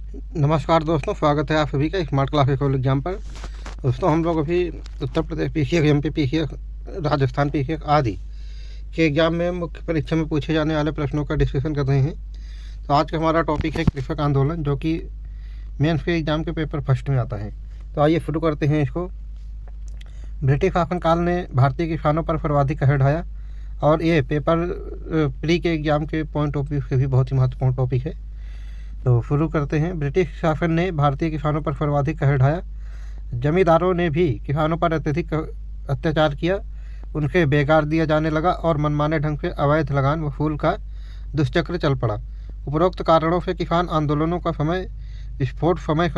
नमस्कार दोस्तों, स्वागत है आप सभी का स्मार्ट क्लास एकोल एग्जाम पर। दोस्तों, हम लोग अभी Uttar Pradesh PCS, MP PCS, Rajasthan PCS आदि के एग्जाम में मुख्य परीक्षा में पूछे जाने वाले प्रश्नों का डिस्कशन कर रहे हैं। तो आज का हमारा टॉपिक है कृषक आंदोलन, जो कि मेंस के एग्जाम के पेपर फर्स्ट में आता है। तो आइए शुरू करते हैं इसको। ब्रिटिश शासनकाल ने भारतीय किसानों पर सर्वाधिक कहर ढाया और ये पेपर प्री के एग्जाम के पॉइंट ऑफ व्यू से भी बहुत ही महत्वपूर्ण टॉपिक है। तो शुरू करते हैं। ब्रिटिश शासन ने भारतीय किसानों पर सर्वाधिक कहर ढाया। जमींदारों ने भी किसानों पर अत्यधिक अत्याचार किया, उनके बेकार दिया जाने लगा और मनमाने ढंग से अवैध लगान वसूल का दुष्चक्र चल पड़ा। उपरोक्त कारणों से किसान आंदोलनों का विस्फोट समय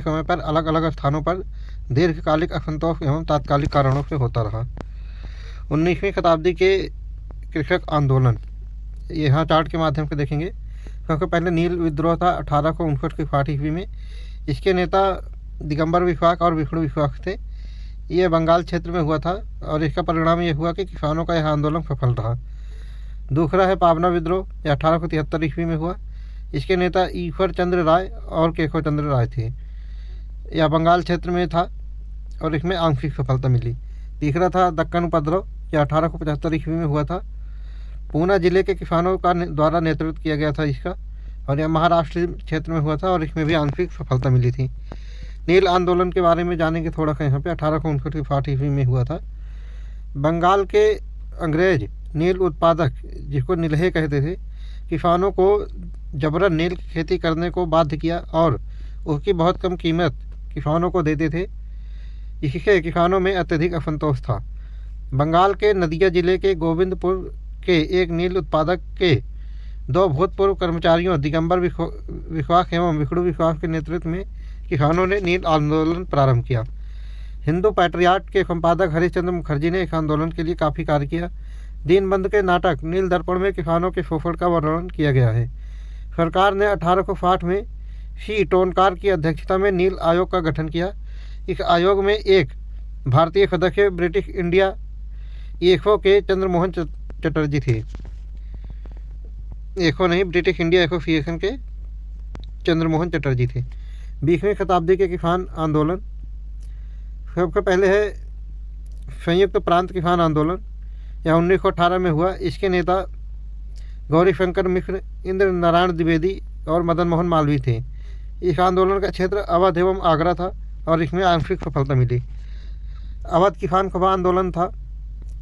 समय पर अलग अलग स्थानों पर दीर्घकालिक असंतोष एवं तात्कालिक कारणों से होता रहा। 19वीं शताब्दी के कृषक आंदोलन यहाँ चार्ट के माध्यम से देखेंगे। सबसे पहले नील विद्रोह था 1859 की 60 ईस्वी में। इसके नेता दिगंबर विश्वास और विष्णु विश्वास थे। ये बंगाल क्षेत्र में हुआ था और इसका परिणाम ये हुआ कि किसानों का यह आंदोलन सफल रहा। दूसरा है पावना विद्रोह, यह 1873 ईस्वी में हुआ। इसके नेता ईश्वर चंद्र राय और केशव चंद्र राय थे। यह बंगाल क्षेत्र में था और इसमें आंशिक सफलता मिली। तीसरा था दक्कन उपद्रव, यह 1875 ईस्वी में हुआ था। पूना जिले के किसानों का द्वारा नेतृत्व किया गया था इसका, और यह महाराष्ट्र क्षेत्र में हुआ था और इसमें भी आंशिक सफलता मिली थी। नील आंदोलन के बारे में जानेंगे थोड़ा सा यहाँ पे। 1859 की 60 ईस्वी में हुआ था। बंगाल के अंग्रेज नील उत्पादक, जिसको नीलहे कहते थे, किसानों को जबरन नील की खेती करने को बाध्य किया और उसकी बहुत कम कीमत किसानों को देते थे। इससे किसानों में अत्यधिक असंतोष था। बंगाल के नदिया जिले के गोविंदपुर के एक नील उत्पादक के दो भूतपूर्व कर्मचारियों दिगंबर विश्वास एवं विष्णु विश्वास के नेतृत्व में किसानों ने नील आंदोलन प्रारंभ किया। हिंदू पैट्रियाट के संपादक हरिश्चंद्र मुखर्जी ने इस आंदोलन के लिए काफ़ी कार्य किया। दीनबंधु के नाटक नील दर्पण में किसानों के शोषण का वर्णन किया गया है। सरकार ने 1860 में सी टोनकार की अध्यक्षता में नील आयोग का गठन किया। इस आयोग में एक भारतीय सदस्य ब्रिटिश इंडिया एको के चंद्रमोहन चटर्जी थे। ब्रिटिश इंडिया एसोसिएशन के चंद्रमोहन चटर्जी थे। 20वीं शताब्दी के किसान आंदोलन। सबसे पहले है संयुक्त प्रांत किसान आंदोलन, यह 1918 में हुआ। इसके नेता गौरी शंकर मिश्र, इंद्र नारायण द्विवेदी और मदन मोहन मालवीय थे। इस आंदोलन का क्षेत्र अवध एवं आगरा था और इसमें आंशिक सफलता मिली। अवध किसान सभा आंदोलन था,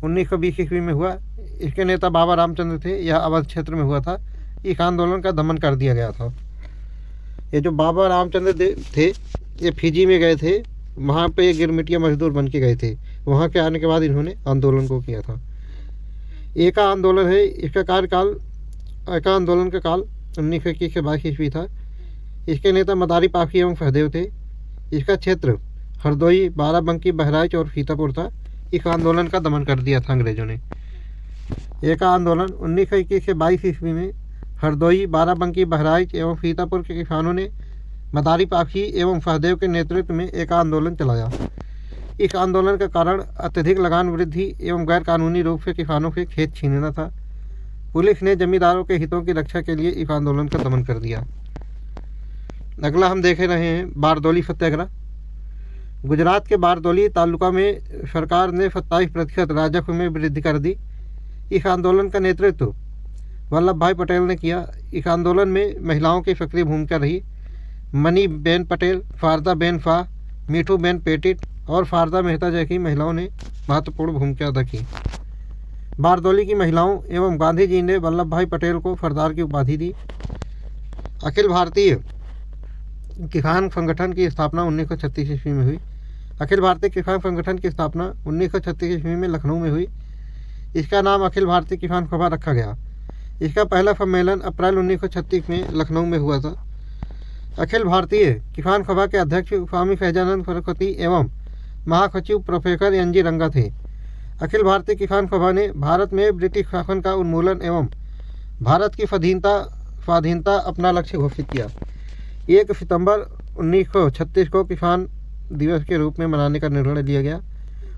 1920 ईस्वी में हुआ। इसके नेता बाबा रामचंद्र थे। यह अवध क्षेत्र में हुआ था। इस आंदोलन का दमन कर दिया गया था। ये जो बाबा रामचंद्र थे, ये फिजी में गए थे, वहाँ पे गिरमिटिया मजदूर बन के गए थे। वहाँ के आने के बाद इन्होंने आंदोलन को किया था। एका आंदोलन है, इसका कार्यकाल, एका आंदोलन का काल 1921 से 22 ईस्वी था। इसके नेता मदारी पाखी एवं सहदेव थे। इसका क्षेत्र हरदोई, बाराबंकी, बहराइच और सीतापुर था। इस आंदोलन का दमन कर दिया था अंग्रेजों ने। एका आंदोलन 1921 से 22 ईस्वी में हरदोई, बाराबंकी, बहराइच एवं सीतापुर के किसानों ने मदारी पाखी एवं सहदेव के नेतृत्व में एका आंदोलन चलाया। इस आंदोलन का कारण अत्यधिक लगान वृद्धि एवं गैरकानूनी रूप से किसानों के खेत छीनना था। पुलिस ने जमींदारों के हितों की रक्षा के लिए इस आंदोलन का दमन कर दिया। अगला हम देख रहे हैं बारदौली सत्याग्रह। गुजरात के बारदौली तालुका में सरकार ने 27% राजस्व में वृद्धि कर दी। इस आंदोलन का नेतृत्व वल्लभ भाई पटेल ने किया। इस आंदोलन में महिलाओं की सक्रिय भूमिका रही। मनी बेन पटेल, शारदा बेन शाह, मीठू बेन पेटिट और शारदा मेहता जैसी महिलाओं ने महत्वपूर्ण भूमिका अदा की। बारदौली की महिलाओं एवं गांधी जी ने वल्लभ भाई पटेल को सरदार की उपाधि दी। अखिल भारतीय किसान संगठन की स्थापना 1936 ईस्वी में हुई। अखिल भारतीय किसान संगठन की स्थापना 1936 ईस्वी में लखनऊ में हुई। इसका नाम अखिल भारतीय किसान सभा रखा गया। इसका पहला सम्मेलन अप्रैल 1936 में लखनऊ में हुआ था। अखिल भारतीय किसान सभा के अध्यक्ष स्वामी सहजानंद सरस्वती एवं महासचिव प्रोफेसर एन.जी. रंगा थे। अखिल भारतीय किसान सभा ने भारत में ब्रिटिश शासन का उन्मूलन एवं भारत की स्वाधीनता अपना लक्ष्य घोषित किया। 1 सितंबर 1936 को किसान दिवस के रूप में मनाने का निर्णय लिया गया।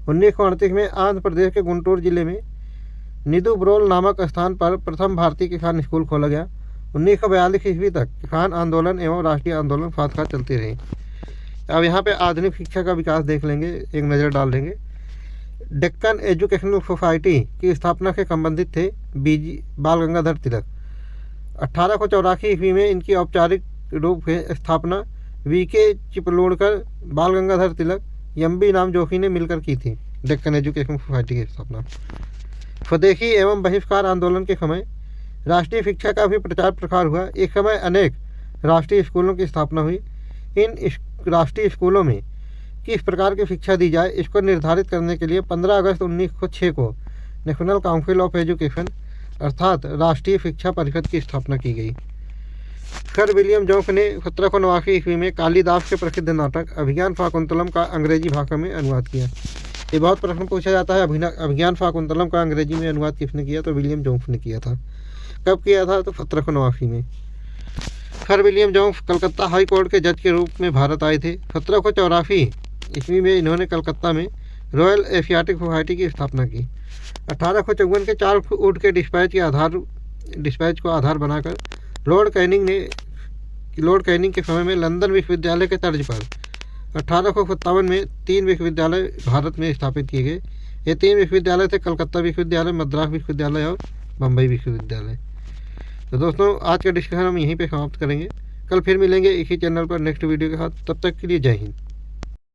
1938 में आंध्र प्रदेश के गुंटूर जिले में निदुब्रोल नामक स्थान पर प्रथम भारतीय किसान स्कूल खोला गया। 1942 ईस्वी तक किसान आंदोलन एवं राष्ट्रीय आंदोलन साथ साथ चलते रहे। अब यहाँ पे आधुनिक शिक्षा का विकास देख लेंगे, एक नज़र डाल लेंगे। डेक्कन एजुकेशनल सोसाइटी की स्थापना से संबंधित थे बाल गंगाधर तिलक। 1884 ईस्वी में इनकी औपचारिक रूप से स्थापना वीके चिपलूणकर, बाल गंगाधर तिलक, एम.बी. नाम जोशी ने मिलकर की थी। डेक्कन एजुकेशनल सोसाइटी की स्थापना। स्वदेशी एवं बहिष्कार आंदोलन के समय राष्ट्रीय शिक्षा का भी प्रचार प्रसार हुआ। एक समय अनेक राष्ट्रीय स्कूलों की स्थापना हुई। इन राष्ट्रीय स्कूलों में किस प्रकार की शिक्षा दी जाए, इसको निर्धारित करने के लिए 15 अगस्त 1906 को नेशनल काउंसिल ऑफ एजुकेशन अर्थात राष्ट्रीय शिक्षा परिषद की स्थापना की गई। सर विलियम जोन्स ने 1789 ईस्वी में कालिदास के प्रसिद्ध नाटक अभिज्ञान शाकुंतलम का अंग्रेजी भाषा में अनुवाद किया। ये बहुत प्रश्न पूछा जाता है, अभिज्ञान शाकुंतलम का अंग्रेजी में अनुवाद किसने किया? तो विलियम जोन्स ने किया था। कब किया था? तो 1789 में। Sir William Jones Calcutta high court के जज के रूप में भारत आए थे। 1784 ईस्वी में इन्होंने कलकत्ता में रॉयल एशियाटिक सोसाइटी की स्थापना की। 1854 के 4 फुट के डिस्पैच को आधार बनाकर लॉर्ड कैनिंग के समय में लंदन विश्वविद्यालय के तर्ज पर 1857 में 3 विश्वविद्यालय भारत में स्थापित किए गए। ये 3 विश्वविद्यालय थे कलकत्ता विश्वविद्यालय, मद्रास विश्वविद्यालय और बम्बई विश्वविद्यालय। तो दोस्तों आज का डिस्कशन हम यहीं पे समाप्त करेंगे। कल फिर मिलेंगे इसी चैनल पर नेक्स्ट वीडियो के साथ। तब तक के लिए जय हिंद।